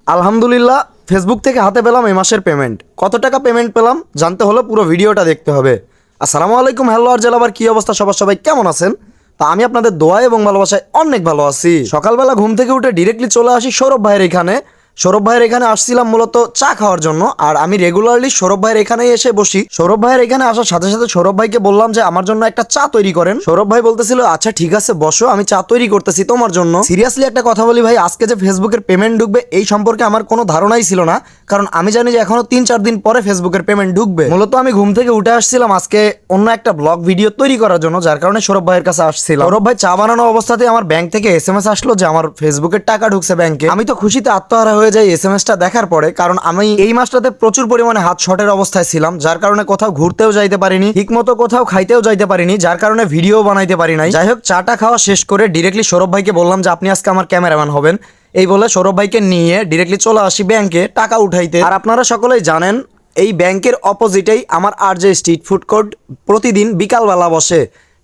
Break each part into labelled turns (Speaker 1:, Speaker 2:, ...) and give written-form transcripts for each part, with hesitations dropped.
Speaker 1: আলহামদুলিল্লাহ, ফেসবুক থেকে হাতে পেলাম এই মাসের পেমেন্ট। কত টাকা পেমেন্ট পেলাম জানতে হলে পুরো ভিডিওটা দেখতে হবে। আসসালামু আলাইকুম, হ্যালো আর জেলাবার কি অবস্থা সবাই কেমন আছেন? তা আমি আপনাদের দোয়া এবং ভালোবাসায় অনেক ভালো আছি। সকালবেলা ঘুম থেকে উঠে ডিরেক্টলি চলে আসি সৌরভ ভাইয়ের এখানে। সৌরভ ভাইয়ের এখানে আসছিলাম মূলত চা খাওয়ার জন্য, আর আমি রেগুলারলি সৌরভ ভাইয়ের এখানেই এসে বসি। সৌরভ ভাইয়ের এখানে আসার সাথে সাথে সৌরভ ভাইকে বললাম যে আমার জন্য একটা চা তৈরি করেন। সৌরভ ভাই বলতেছিল আচ্ছা ঠিক আছে বসো, আমি চা তৈরি করতেছি তোমার জন্য। সিরিয়াসলি একটা কথা বলি ভাই, আজকে যে ফেসবুকের পেমেন্ট ঢুকবে এই সম্পর্কে আমার কোনো ধারণাই ছিল না, কারণ আমি জানি যে এখনো 3-4 দিন পরে ফেসবুকের পেমেন্ট ঢুকবে। মূলত আমি ঘুম থেকে উঠে আসছিলাম আজকে অন্য একটা ব্লগ ভিডিও তৈরি করার জন্য, যার কারণে সৌরভ ভাইয়ের কাছে আসছিলাম। সৌরভ ভাই চা বানানো অবস্থাতে আমার ব্যাংক থেকে SMS আসলো যে আমার ফেসবুকের টাকা ঢুকছে ব্যাংকে। আমি তো খুশিতে আত্মহারা হয়ে যাই SMS-টা দেখার পরে, কারণ আমি এই মাসটাতে প্রচুর পরিমাণে হাত শর্টের অবস্থায় ছিলাম, যার কারণে কোথাও ঘুরতেও যাইতে পারিনি, ঠিক মতো কোথাও খাইতেও যাইতে পারিনি, যার কারণে ভিডিও বানাইতে পারি নাই। যাই হোক, চাটা খাওয়া শেষ করে ডিরেক্টলি সৌরভ ভাইকে বললাম যে আপনি আজকে আমার ক্যামেরাম্যান হবেন। এই বলে সৌরভ ভাইকে নিয়ে ডিরেক্টলি চলে আসি ব্যাংকে টাকা উঠাইতে। আর আপনারা সকলেই জানেন এই ব্যাংকের অপোজিটেই আমার RJ স্ট্রিট ফুড কোর্ট প্রতিদিন বিকালবেলা বসে,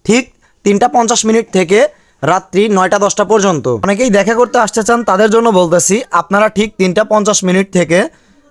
Speaker 1: ঠিক 3:50 থেকে রাত্রি 9টা-10টা পর্যন্ত। অনেকেই দেখা করতে আসতে চান, তাদের জন্য বলতেছি আপনারা ঠিক 3:50 থেকে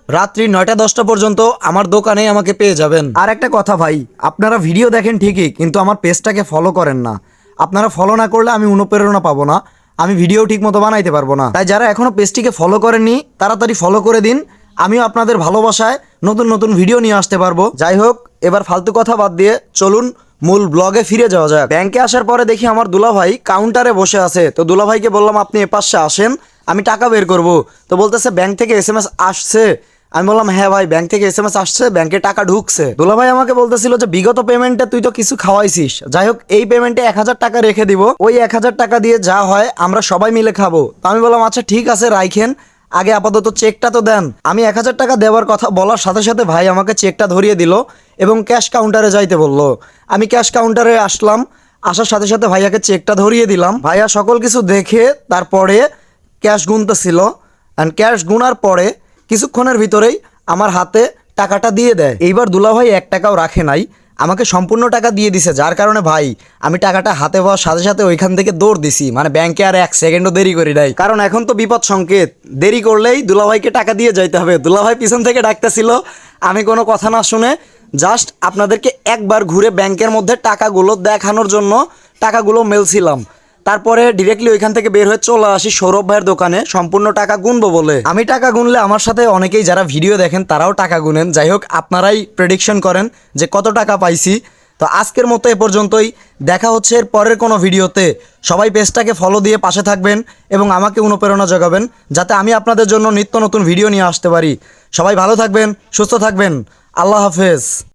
Speaker 1: রাত্রি 9টা-10টা পর্যন্ত আমার দোকানে আমাকে পেয়ে যাবেন। আর একটা কথা ভাই, আপনারা ভিডিও দেখেন ঠিকই, কিন্তু আমার পেজটাকে ফলো করেন না। আপনারা ফলো না করলে আমি অনুপ্রেরণা পাবো না, আমি ভিডিও ঠিক মতো বানাইতে পারবো না। তাই যারা এখনো পেজটিকে ফলো করেননি তাড়াতাড়ি ফলো করে দিন, আমিও আপনাদের ভালোবাসায় নতুন নতুন ভিডিও নিয়ে আসতে পারবো। যাই হোক, এবার ফালতু কথা বাদ দিয়ে চলুন মূল ব্লগে ফিরে যাওয়া যাক। ব্যাংকে আসার পরে দেখি আমার দুলাভাই কাউন্টারে বসে আছে। তো দুলাভাইকে বললাম আপনি এপাশে আসেন, আমি টাকা বের করব। তো বলতেছে ব্যাংক থেকে SMS আসছে। আমি বললাম হ্যাঁ ভাই, ব্যাংক থেকে SMS আসছে, ব্যাংকে টাকা ঢুকছে। দুলাভাই আমাকে বলতেছিল যে বিগত পেমেন্টে তুই তো কিছু খাওয়াইছিস, যাই হোক এই পেমেন্টে 1000 টাকা রেখে দিব, ওই 1000 টাকা দিয়ে যা হয় আমরা সবাই মিলে খাবো। তো আমি বললাম আচ্ছা ঠিক আছে রাইখেন, আগে আপাতত চেকটা তো দেন। আমি 1000 টাকা দেওয়ার কথা বলার সাথে সাথে ভাই আমাকে চেকটা ধরিয়ে দিল এবং ক্যাশ কাউন্টারে যাইতে বলল। আমি ক্যাশ কাউন্টারে আসলাম, আসার সাথে সাথে ভাইয়াকে চেকটা ধরিয়ে দিলাম। ভাইয়া সকল কিছু দেখে তারপরে ক্যাশ গুনতেছিল, অ্যান্ড ক্যাশ গুনার পরে কিছুক্ষণের ভিতরেই আমার হাতে টাকাটা দিয়ে দেয়। এইবার দুলাভাই 1 টাকাও রাখে নাই, আমাকে সম্পূর্ণ টাকা দিয়ে দিছে, যার কারণে ভাই আমি টাকাটা হাতে পাওয়ার সাথে সাথে ওইখান থেকে দৌড় দিছি, মানে ব্যাংকে আর 1 সেকেন্ডও দেরি করি নাই, কারণ এখন তো বিপদ সংকেত, দেরি করলেই দুলাভাইকে টাকা দিয়ে যাইতে হবে। দুলাভাই পিছন থেকে ডাকতেছিল, আমি কোনো কথা না শুনে জাস্ট আপনাদেরকে একবার ঘুরে ব্যাংকের মধ্যে টাকাগুলো দেখানোর জন্য টাকাগুলো মেলছিলাম। তারপরে ডিরেক্টলি ওইখান থেকে বের হয়ে চলে আসি সৌরভ ভাইয়ের দোকানে সম্পূর্ণ টাকা গুনবো বলে। আমি টাকা গুনলে আমার সাথে অনেকেই যারা ভিডিও দেখেন তারাও টাকা গুনেন। যাই হোক, আপনারাই প্রেডিকশন করেন যে কত টাকা পাইছি। তো আজকের মতো এ পর্যন্তই, দেখা হচ্ছে এর পরের কোনো ভিডিওতে। সবাই পেজটাকে ফলো দিয়ে পাশে থাকবেন এবং আমাকে অনুপ্রেরণা যোগাবেন, যাতে আমি আপনাদের জন্য নিত্য নতুন ভিডিও নিয়ে আসতে পারি। সবাই ভালো থাকবেন, সুস্থ থাকবেন, আল্লাহ হাফেজ।